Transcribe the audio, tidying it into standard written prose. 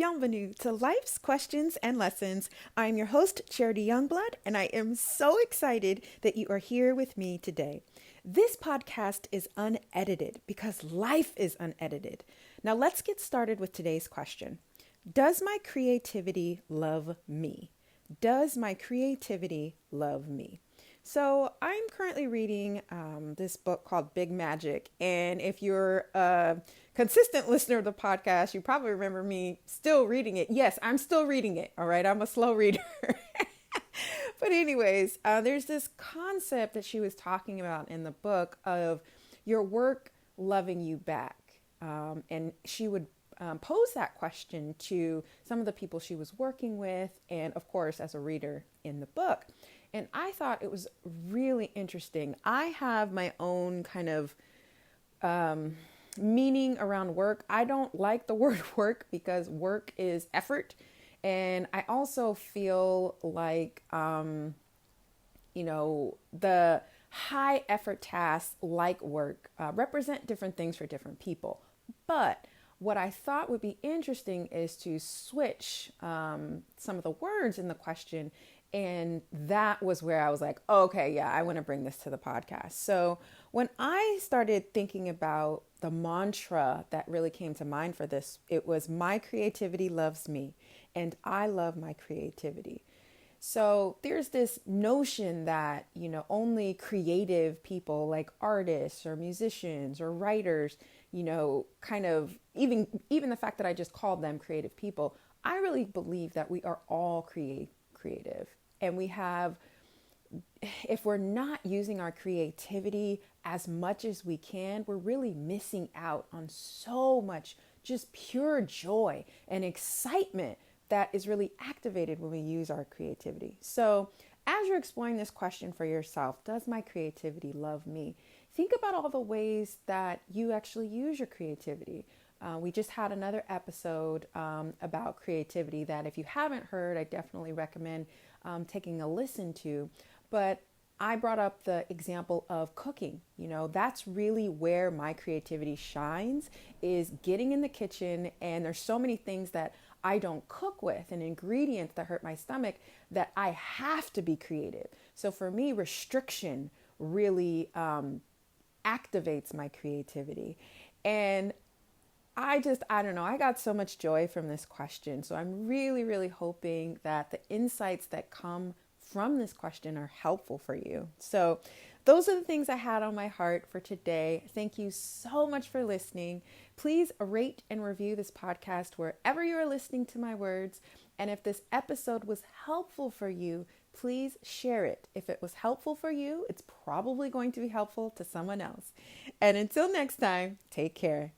bienvenue to Life's Questions and Lessons. I'm your host, Charity Youngblood, and I am so excited that you are here with me today. This podcast is unedited because life is unedited. Now let's get started with today's question. Does my creativity love me? Does my creativity love me? So I'm currently reading this book called Big Magic. And if you're a consistent listener of the podcast, you probably remember me still reading it. Yes, I'm still reading it. All right. I'm a slow reader. But anyways, there's this concept that she was talking about in the book of your work loving you back. And she would pose that question to some of the people she was working with. And of course, as a reader in the book. And I thought it was really interesting. I have my own kind of meaning around work. I don't like the word work because work is effort. And I also feel like, the high effort tasks like work represent different things for different people. But what I thought would be interesting is to switch some of the words in the question. And that was where I was like, okay, yeah, I want to bring this to the podcast. So when I started thinking about the mantra that really came to mind for this, it was my creativity loves me and I love my creativity. So there's this notion that, only creative people like artists or musicians or writers, kind of even the fact that I just called them creative people, I really believe that we are all creative. And we have, if we're not using our creativity as much as we can, we're really missing out on so much just pure joy and excitement that is really activated when we use our creativity. So as you're exploring this question for yourself, does my creativity love me? Think about all the ways that you actually use your creativity. We just had another episode about creativity that if you haven't heard, I definitely recommend taking a listen to. But I brought up the example of cooking. That's really where my creativity shines, is getting in the kitchen. And there's so many things that I don't cook with and ingredients that hurt my stomach that I have to be creative. So for me, restriction really activates my creativity. And I don't know, I got so much joy from this question. So I'm really, really hoping that the insights that come from this question are helpful for you. So those are the things I had on my heart for today. Thank you so much for listening. Please rate and review this podcast wherever you are listening to my words. And if this episode was helpful for you, please share it. If it was helpful for you, it's probably going to be helpful to someone else. And until next time, take care.